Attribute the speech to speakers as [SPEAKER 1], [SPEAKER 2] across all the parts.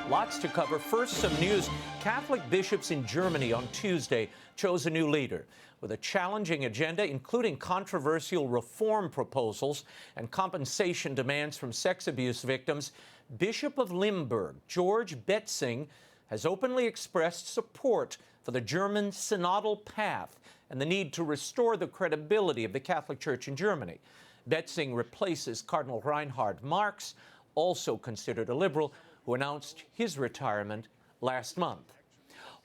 [SPEAKER 1] Lots to cover. First, some news. Catholic bishops in Germany on Tuesday chose a new leader with a challenging agenda, including controversial reform proposals and compensation demands from sex abuse victims. Bishop of Limburg, George Betzing, has openly expressed support for the German synodal path and the need to restore the credibility of the Catholic Church in Germany. Betzing replaces Cardinal Reinhard Marx, also considered a liberal, who announced his retirement last month.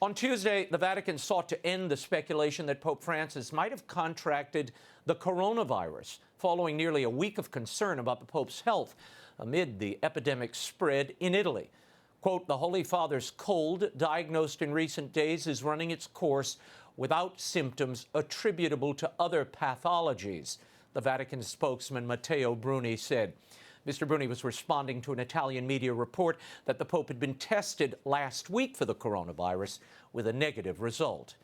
[SPEAKER 1] On Tuesday, the Vatican sought to end the speculation that Pope Francis might have contracted the coronavirus following nearly a week of concern about the Pope's health amid the epidemic spread in Italy. Quote, the Holy Father's cold, diagnosed in recent days, is running its course without symptoms attributable to other pathologies, the Vatican spokesman Matteo Bruni said. Mr. Bruni was responding to an Italian media report that the Pope had been tested last week for the coronavirus with a negative result.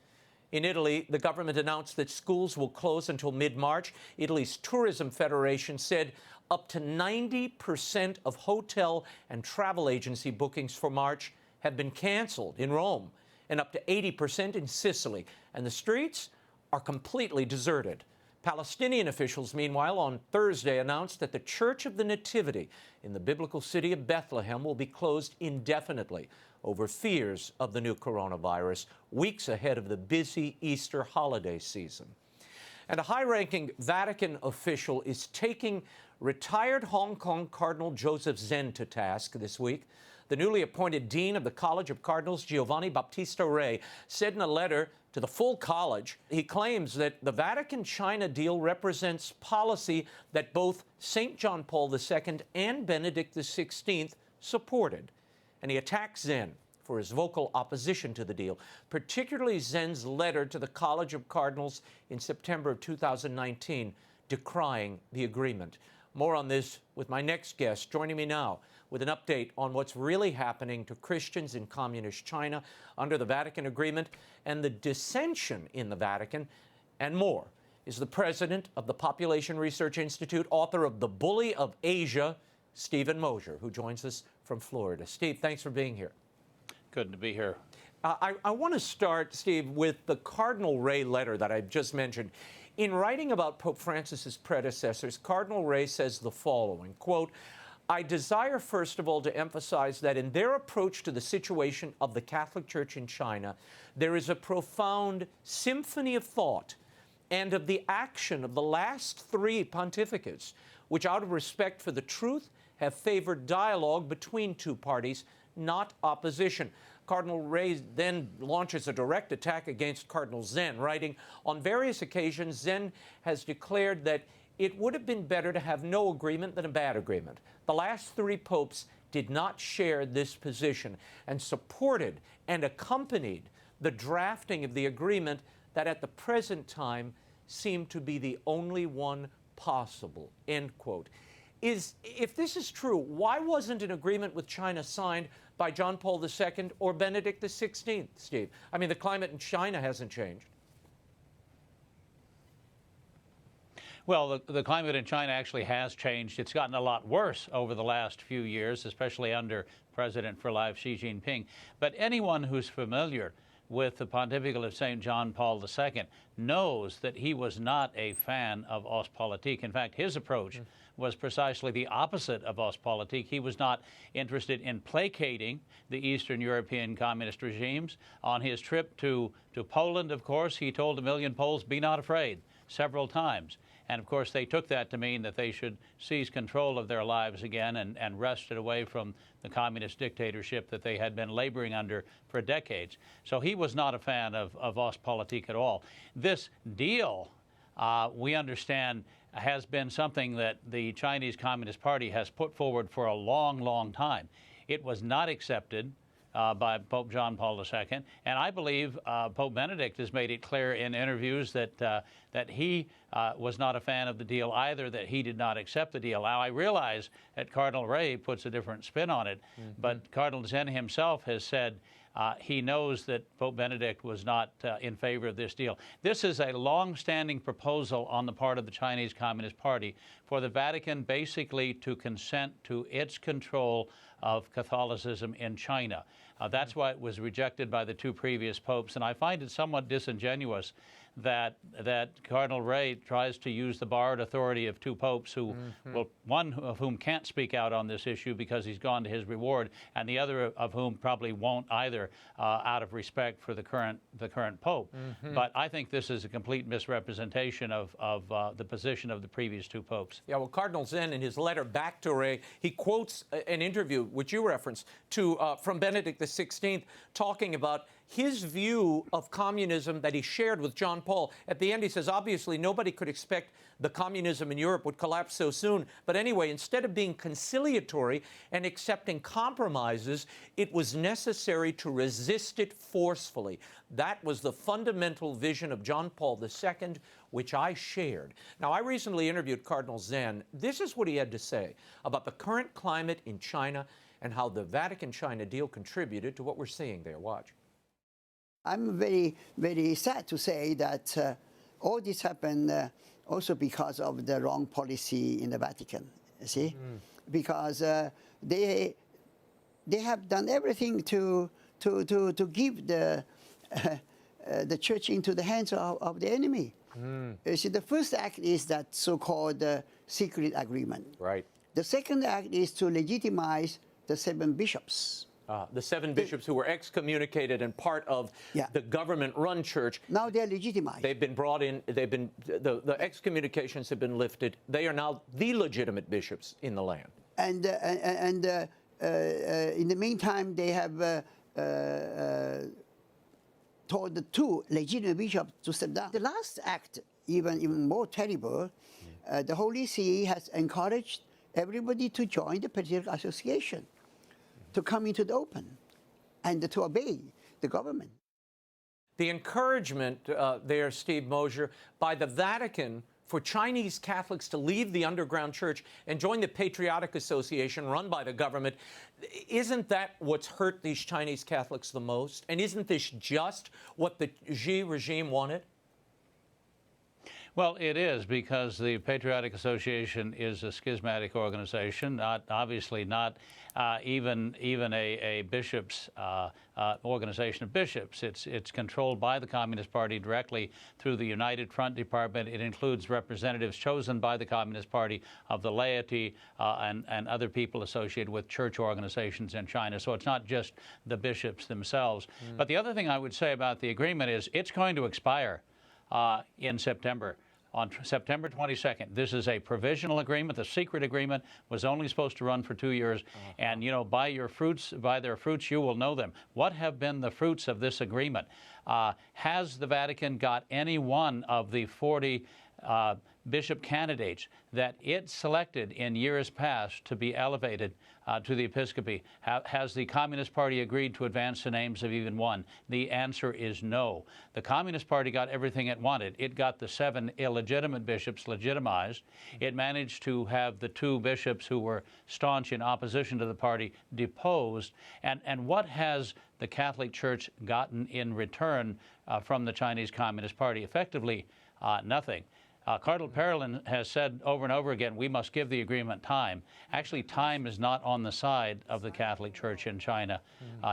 [SPEAKER 1] In Italy, the government announced that schools will close until mid-March. Italy's Tourism Federation said up to 90% of hotel and travel agency bookings for March have been canceled in Rome, and up to 80% in Sicily. And the streets are completely deserted. Palestinian officials, meanwhile, on Thursday announced that the Church of the Nativity in the biblical city of Bethlehem will be closed indefinitely over fears of the new coronavirus, weeks ahead of the busy Easter holiday season. And a high-ranking Vatican official is taking retired Hong Kong Cardinal Joseph Zen to task this week. The newly appointed dean of the College of Cardinals, Giovanni Battista Re, said in a letter to the full college, he claims that the Vatican-China deal represents policy that both St. John Paul II and Benedict XVI supported. And he attacks Zen for his vocal opposition to the deal, particularly Zen's letter to the College of Cardinals in September of 2019, decrying the agreement. More on this with my next guest, joining me now with an update on what's really happening to Christians in communist China under the Vatican Agreement and the dissension in the Vatican, and more, is the president of the Population Research Institute, author of The Bully of Asia, Stephen Mosher, who joins us from Florida. Steve, thanks for being here.
[SPEAKER 2] Good to be here.
[SPEAKER 1] I want to start, Steve, with the Cardinal Ray letter that I just mentioned. In writing about Pope Francis's predecessors, Cardinal Ray says the following, quote, I desire, first of all, to emphasize that in their approach to the situation of the Catholic Church in China, there is a profound symphony of thought and of the action of the last three pontificates, which, out of respect for the truth, have favored dialogue between two parties, not opposition. Cardinal Ray then launches a direct attack against Cardinal Zen, writing, on various occasions, Zen has declared that it would have been better to have no agreement than a bad agreement. The last three popes did not share this position and supported and accompanied the drafting of the agreement that at the present time seemed to be the only one possible, end quote. If this is true, why wasn't an agreement with China signed by John Paul II or Benedict XVI, Steve? I mean, the climate in China hasn't changed.
[SPEAKER 2] Well, the climate in China actually has changed. It's gotten a lot worse over the last few years, especially under President for Life Xi Jinping. But anyone who's familiar with the pontificate of St. John Paul II knows that he was not a fan of Ostpolitik. In fact, his approach was precisely the opposite of Ostpolitik. He was not interested in placating the Eastern European communist regimes. On his trip to Poland, of course, he told 1 million Poles, be not afraid, several times. And, of course, they took that to mean that they should seize control of their lives again and wrest it away from the communist dictatorship that they had been laboring under for decades. So he was not a fan of Ostpolitik at all. This deal, we understand, has been something that the Chinese Communist Party has put forward for a long, long time. It was not accepted by Pope John Paul II, and I believe Pope Benedict has made it clear in interviews that he was not a fan of the deal either, that he did not accept the deal. Now, I realize that Cardinal Ray puts a different spin on it, but Cardinal Zen himself has said he knows that Pope Benedict was not in favor of this deal. This is a long-standing proposal on the part of the Chinese Communist Party for the Vatican basically to consent to its control of Catholicism in China. That's why it was rejected by the two previous popes, and I find it somewhat disingenuous that Cardinal Ray tries to use the borrowed authority of two popes who, well, one of whom can't speak out on this issue because he's gone to his reward, and the other of whom probably won't either, out of respect for the current pope. But I think this is a complete misrepresentation of the position of the previous two popes.
[SPEAKER 1] Yeah, well, Cardinal Zen, in his letter back to Ray, he quotes an interview, which you referenced, from Benedict XVI, talking about his view of communism that he shared with John Paul. At the end, he says, obviously, nobody could expect the communism in Europe would collapse so soon. But anyway, instead of being conciliatory and accepting compromises, it was necessary to resist it forcefully. That was the fundamental vision of John Paul II, which I shared. Now, I recently interviewed Cardinal Zen. This is what he had to say about the current climate in China and how the Vatican-China deal contributed to what we're seeing there. Watch.
[SPEAKER 3] I'm very, very sad to say that all this happened also because of the wrong policy in the Vatican, you see? Because they have done everything to give the church into the hands of the enemy. You see, the first act is that so-called secret agreement.
[SPEAKER 1] Right.
[SPEAKER 3] The second act is to legitimize the 7 bishops.
[SPEAKER 1] The 7 bishops who were excommunicated and part of the government-run church.
[SPEAKER 3] Now they're legitimized.
[SPEAKER 1] They've been brought in. They've been the excommunications have been lifted. They are now the legitimate bishops in the land.
[SPEAKER 3] And in the meantime, they have told the 2 legitimate bishops to step down. The last act, even more terrible, the Holy See has encouraged everybody to join the Patriarchal Association, to come into the open and to obey the government.
[SPEAKER 1] The encouragement there, Steve Mosher, by the Vatican for Chinese Catholics to leave the underground church and join the Patriotic Association run by the government, isn't that what's hurt these Chinese Catholics the most? And isn't this just what the Xi regime wanted?
[SPEAKER 2] Well, it is, because the Patriotic Association is a schismatic organization, obviously not even a bishops organization of bishops. It's controlled by the Communist Party directly through the United Front Department. It includes representatives chosen by the Communist Party of the laity and other people associated with church organizations in China. So it's not just the bishops themselves. But the other thing I would say about the agreement is it's going to expire in September. On September 22nd. This is a provisional agreement. The secret agreement was only supposed to run for 2 years. And, you know, by their fruits you will know them. What have been the fruits of this agreement? Has the Vatican got any one of the 40 bishop candidates that it selected in years past to be elevated to the episcopacy? Has the Communist Party agreed to advance the names of even one? The answer is no. The Communist Party got everything it wanted. It got the 7 illegitimate bishops legitimized. It managed to have the 2 bishops who were staunch in opposition to the party deposed. And what has the Catholic Church gotten in return from the Chinese Communist Party? Effectively, nothing. Cardinal Parolin has said over and over again, we must give the agreement time. Actually, time is not on the side of the Catholic Church in China.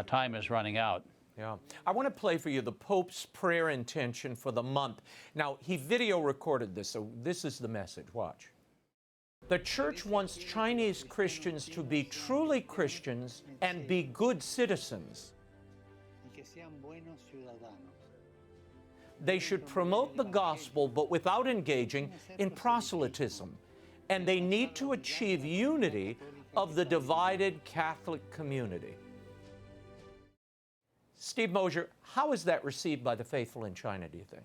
[SPEAKER 2] Time is running out.
[SPEAKER 1] Yeah. I want to play for you the Pope's prayer intention for the month. Now, he video recorded this, so this is the message. Watch. The Church wants Chinese Christians to be truly Christians and be good citizens. They should promote the gospel, but without engaging in proselytism. And they need to achieve unity of the divided Catholic community. Steve Mosher, how is that received by the faithful in China, do you think?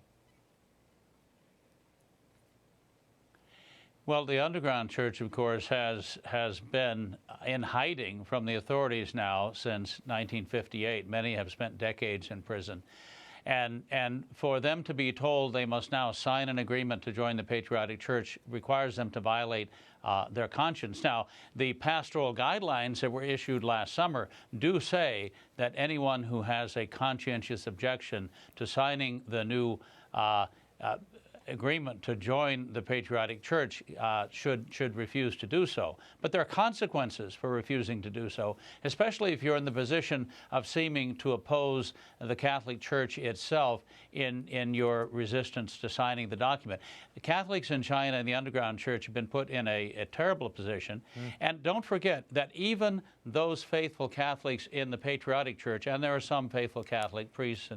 [SPEAKER 2] Well, the underground church, of course, has been in hiding from the authorities now since 1958. Many have spent decades in prison. And for them to be told they must now sign an agreement to join the Patriotic Church requires them to violate their conscience. Now, the pastoral guidelines that were issued last summer do say that anyone who has a conscientious objection to signing the new agreement to join the Patriotic Church should refuse to do so. But there are consequences for refusing to do so, especially if you're in the position of seeming to oppose the Catholic Church itself in your resistance to signing the document. The Catholics in China and the underground church have been put in a terrible position. And don't forget that even those faithful Catholics in the Patriotic Church, and there are some faithful Catholic priests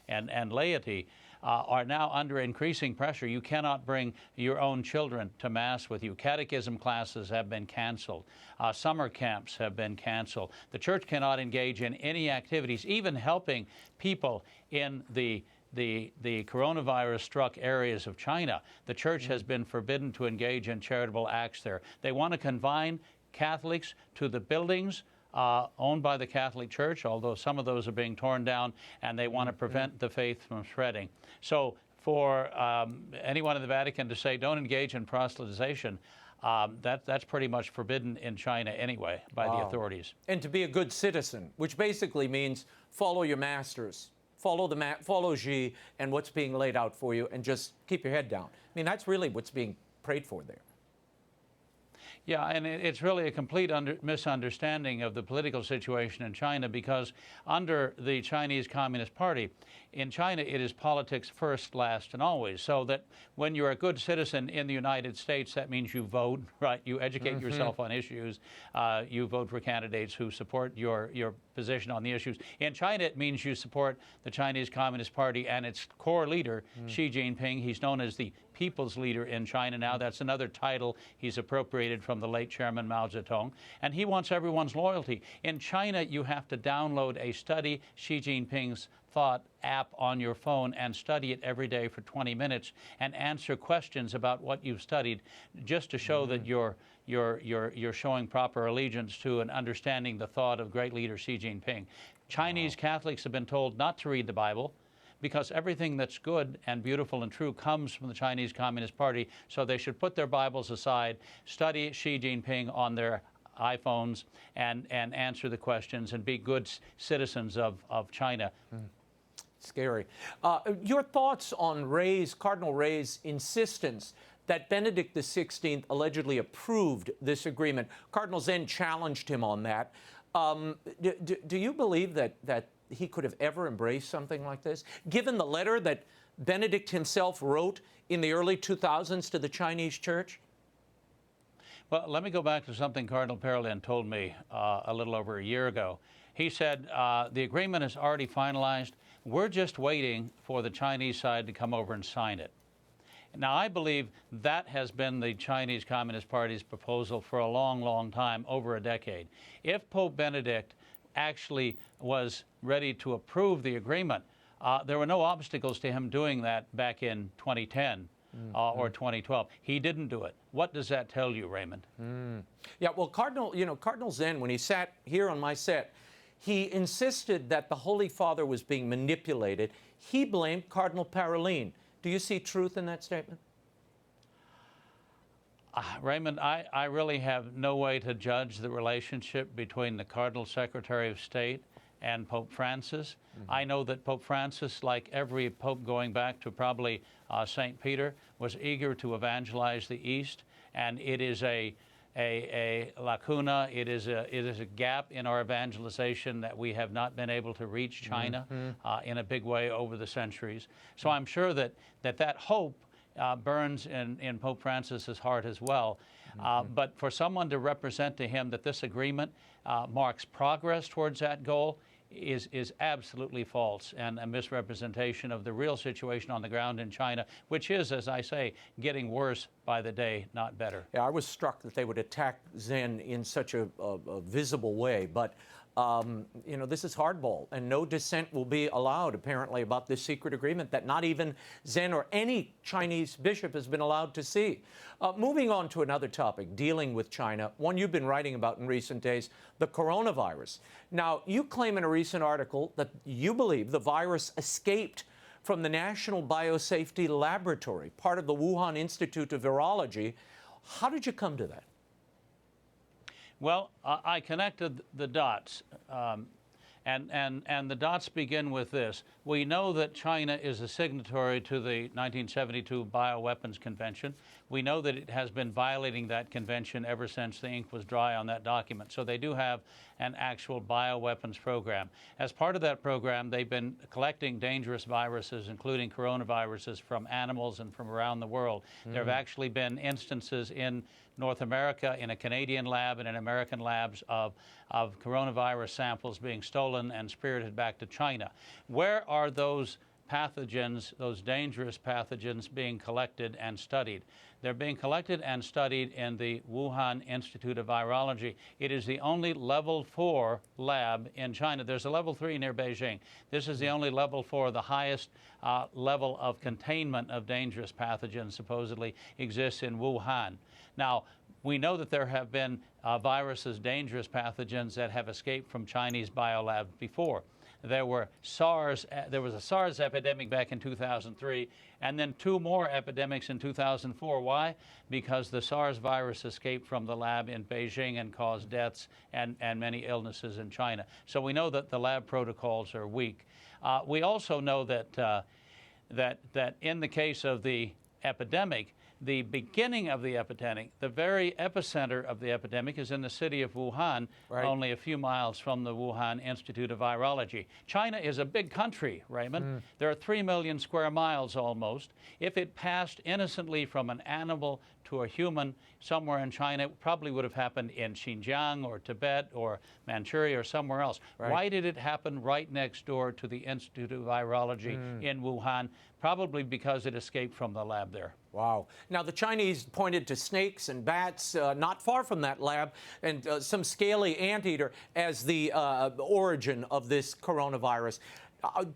[SPEAKER 2] and laity, are now under increasing pressure. You cannot bring your own children to Mass with you. Catechism classes have been canceled. Summer camps have been canceled. The Church cannot engage in any activities, even helping people in the coronavirus-struck areas of China. The Church has been forbidden to engage in charitable acts there. They want to confine Catholics to the buildings owned by the Catholic Church, although some of those are being torn down, and they want to prevent the faith from spreading. So for anyone in the Vatican to say don't engage in proselytization, that's pretty much forbidden in China anyway by the authorities.
[SPEAKER 1] And to be a good citizen, which basically means follow your masters, follow Xi and what's being laid out for you, and just keep your head down. I mean, that's really what's being prayed for there.
[SPEAKER 2] Yeah, and it's really a complete misunderstanding of the political situation in China, because under the Chinese Communist Party, in China it is politics first, last, and always. So that when you're a good citizen in the United States, that means you vote, right? You educate yourself on issues. You vote for candidates who support your position on the issues. In China, it means you support the Chinese Communist Party and its core leader, Xi Jinping. He's known as the people's leader in China now. That's another title he's appropriated from the late Chairman Mao Zedong. And he wants everyone's loyalty. In China, you have to download a Study Xi Jinping's Thought app on your phone and study it every day for 20 minutes and answer questions about what you've studied, just to show that you're showing proper allegiance to and understanding the thought of great leader Xi Jinping. Chinese Catholics have been told not to read the Bible, because everything that's good and beautiful and true comes from the Chinese Communist Party, so they should put their Bibles aside, study Xi Jinping on their iPhones, and answer the questions and be good citizens of China.
[SPEAKER 1] Scary. Your thoughts on Cardinal Ray's insistence that Benedict XVI allegedly approved this agreement? Cardinal Zen challenged him on that. Do you believe that he could have ever embraced something like this, given the letter that Benedict himself wrote in the early 2000s to the Chinese Church?
[SPEAKER 2] Well, let me go back to something Cardinal Parolin told me a little over a year ago. He said, the agreement is already finalized. We're just waiting for the Chinese side to come over and sign it. Now, I believe that has been the Chinese Communist Party's proposal for a long, long time, over a decade. If Pope Benedict actually was ready to approve the agreement, there were no obstacles to him doing that back in 2010 or 2012. He didn't do it. What does that tell you, Raymond?
[SPEAKER 1] Yeah, well, Cardinal Zen, when he sat here on my set, he insisted that the Holy Father was being manipulated. He blamed Cardinal Parolin. Do you see truth in that statement?
[SPEAKER 2] Raymond, I really have no way to judge the relationship between the Cardinal Secretary of State and Pope Francis. I know that Pope Francis, like every pope going back to probably St. Peter, was eager to evangelize the East, and it is a lacuna, it is a gap in our evangelization that we have not been able to reach China in a big way over the centuries. So I'm sure that hope burns in Pope Francis's heart as well. But for someone to represent to him that this agreement marks progress towards that goal is absolutely false, and a misrepresentation of the real situation on the ground in China, which is, as I say, getting worse by the day, not better.
[SPEAKER 1] Yeah, I was struck that they would attack Zen in such a visible way, but this is hardball, and no dissent will be allowed, apparently, about this secret agreement that not even Zen or any Chinese bishop has been allowed to see. Moving on to another topic, dealing with China, one you've been writing about in recent days, the coronavirus. Now, you claim in a recent article that you believe the virus escaped from the National Biosafety Laboratory, part of the Wuhan Institute of Virology. How did you come to that?
[SPEAKER 2] Well, I connected the dots, and the dots begin with this. We know that China is a signatory to the 1972 Bioweapons Convention. We know that it has been violating that convention ever since the ink was dry on that document. So they do have an actual bioweapons program. As part of that program, they've been collecting dangerous viruses, including coronaviruses, from animals and from around the world. There have actually been instances in North America, in a Canadian lab and in American labs, of coronavirus samples being stolen and spirited back to China. Where are those pathogens, those dangerous pathogens, being collected and studied? They're being collected and studied in the Wuhan Institute of Virology. It is the only level 4 lab in China. There's a level 3 near Beijing. This is the only level 4, the highest level of containment of dangerous pathogens supposedly exists in Wuhan. Now, we know that there have been viruses, dangerous pathogens that have escaped from Chinese biolabs before. There was a SARS epidemic back in 2003, and then 2 more epidemics in 2004. Why? Because the SARS virus escaped from the lab in Beijing and caused deaths and many illnesses in China. So we know that the lab protocols are weak. We also know that that in the case of the epidemic, the beginning of the epidemic, the very epicenter of the epidemic, is in the city of Wuhan, only a few miles from the Wuhan Institute of Virology. China is a big country, Raymond. There are 3 million square miles almost. If it passed innocently from an animal to a human somewhere in China, it probably would have happened in Xinjiang or Tibet or Manchuria or somewhere else. Why did it happen right next door to the Institute of Virology in Wuhan? Probably because it escaped from the lab there.
[SPEAKER 1] Wow. Now, the Chinese pointed to snakes and bats not far from that lab, and some scaly anteater as the origin of this coronavirus.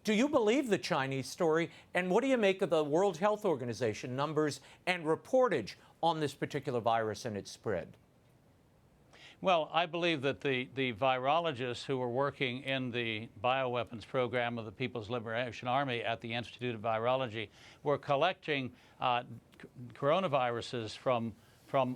[SPEAKER 1] Do you believe the Chinese story? And what do you make of the World Health Organization numbers and reportage on this particular virus and its spread?
[SPEAKER 2] Well, I believe that the virologists who were working in the bioweapons program of the People's Liberation Army at the Institute of Virology were collecting coronaviruses from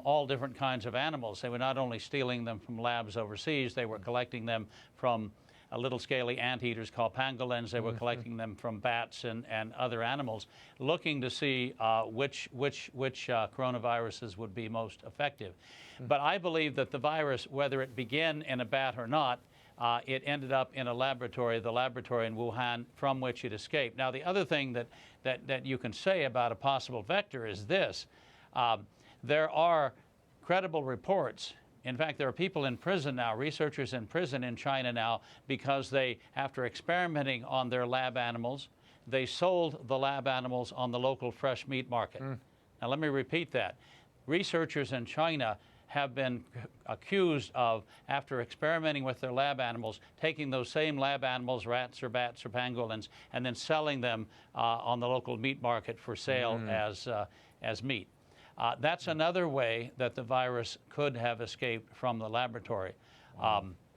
[SPEAKER 2] all different kinds of animals. They were not only stealing them from labs overseas, they were collecting them from little scaly anteaters called pangolins. They were collecting them from bats and other animals, looking to see which coronaviruses would be most effective. But I believe that the virus, whether it began in a bat or not, it ended up in a laboratory, the laboratory in Wuhan, from which it escaped. Now, the other thing that you can say about a possible vector is this. There are credible reports. In fact, there are people in prison now, researchers in prison in China now, because they, after experimenting on their lab animals, they sold the lab animals on the local fresh meat market. Now, let me repeat that. Researchers in China have been accused of, after experimenting with their lab animals, taking those same lab animals, rats or bats or pangolins, and then selling them on the local meat market for sale as meat. That's another way that the virus could have escaped from the laboratory.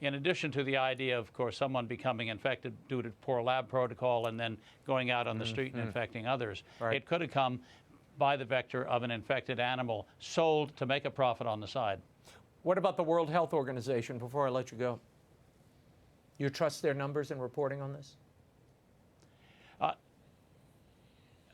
[SPEAKER 2] In addition to the idea, of course, someone becoming infected due to poor lab protocol and then going out on the street and infecting others, it could have come by the vector of an infected animal sold to make a profit on the side.
[SPEAKER 1] What about the World Health Organization, before I let you go? You trust their numbers and reporting on this?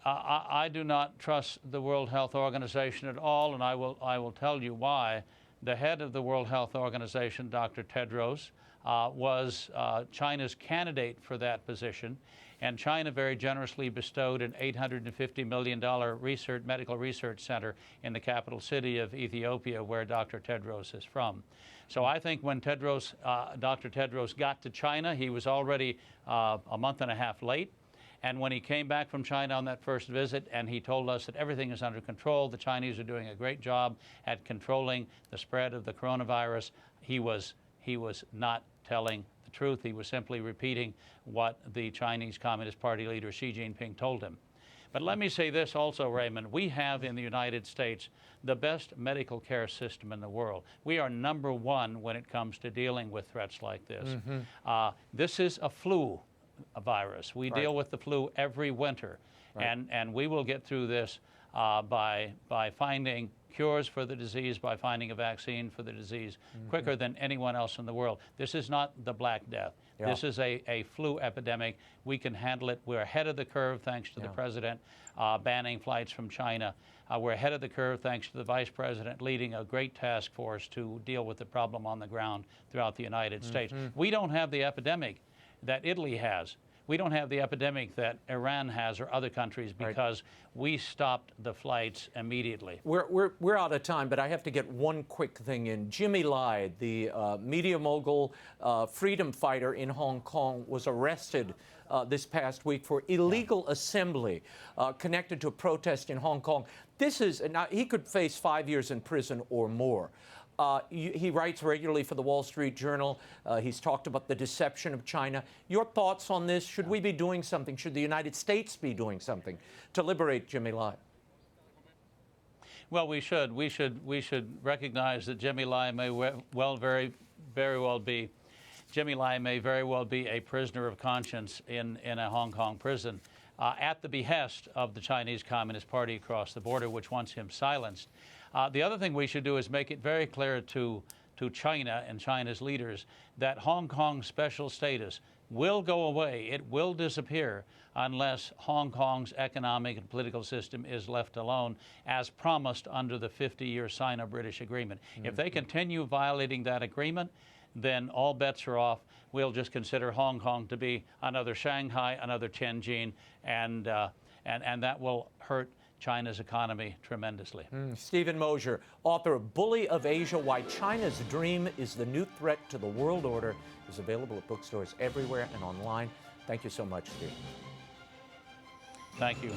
[SPEAKER 2] I do not trust the World Health Organization at all, and I will tell you why. The head of the World Health Organization, Dr. Tedros, was China's candidate for that position, and China very generously bestowed an $850 million medical research center in the capital city of Ethiopia, where Dr. Tedros is from. So I think when Dr. Tedros got to China, he was already a month and a half late. And when he came back from China on that first visit and he told us that everything is under control, the Chinese are doing a great job at controlling the spread of the coronavirus, he was not telling the truth. He was simply repeating what the Chinese Communist Party leader Xi Jinping told him. But let me say this also, Raymond. We have in the United States the best medical care system in the world. We are number one when it comes to dealing with threats like this. This is a flu. virus. We
[SPEAKER 1] Right.
[SPEAKER 2] deal with the flu every winter,
[SPEAKER 1] Right.
[SPEAKER 2] and we will get through this by finding cures for the disease, by finding a vaccine for the disease quicker than anyone else in the world. This is not the Black Death.
[SPEAKER 1] Yeah.
[SPEAKER 2] This is a flu epidemic. We can handle it. We're ahead of the curve thanks to the president banning flights from China. We're ahead of the curve thanks to the vice president leading a great task force to deal with the problem on the ground throughout the United States. We don't have the epidemic that Italy has. We don't have the epidemic that Iran has or other countries because we stopped the flights immediately.
[SPEAKER 1] We're out of time, but I have to get one quick thing in. Jimmy Lai, the media mogul, freedom fighter in Hong Kong, was arrested this past week for illegal assembly connected to a protest in Hong Kong. This is, now he could face 5 years in prison or more. He writes regularly for the Wall Street Journal. He's talked about the deception of China. Your thoughts on this? Should we be doing something? Should the United States be doing something to liberate Jimmy Lai?
[SPEAKER 2] Well, we should. We should recognize that Jimmy Lai may very well be a prisoner of conscience in a Hong Kong prison at the behest of the Chinese Communist Party across the border, which wants him silenced. The other thing we should do is make it very clear to China and China's leaders that Hong Kong's special status will go away. It will disappear unless Hong Kong's economic and political system is left alone, as promised under the 50-year Sino-British agreement. If they continue violating that agreement, then all bets are off. We'll just consider Hong Kong to be another Shanghai, another Tianjin, and that will hurt China's economy tremendously.
[SPEAKER 1] Stephen Mosher, author of Bully of Asia, Why China's Dream is the New Threat to the World Order, is available at bookstores everywhere and online. Thank you so much, Steve.
[SPEAKER 2] Thank you.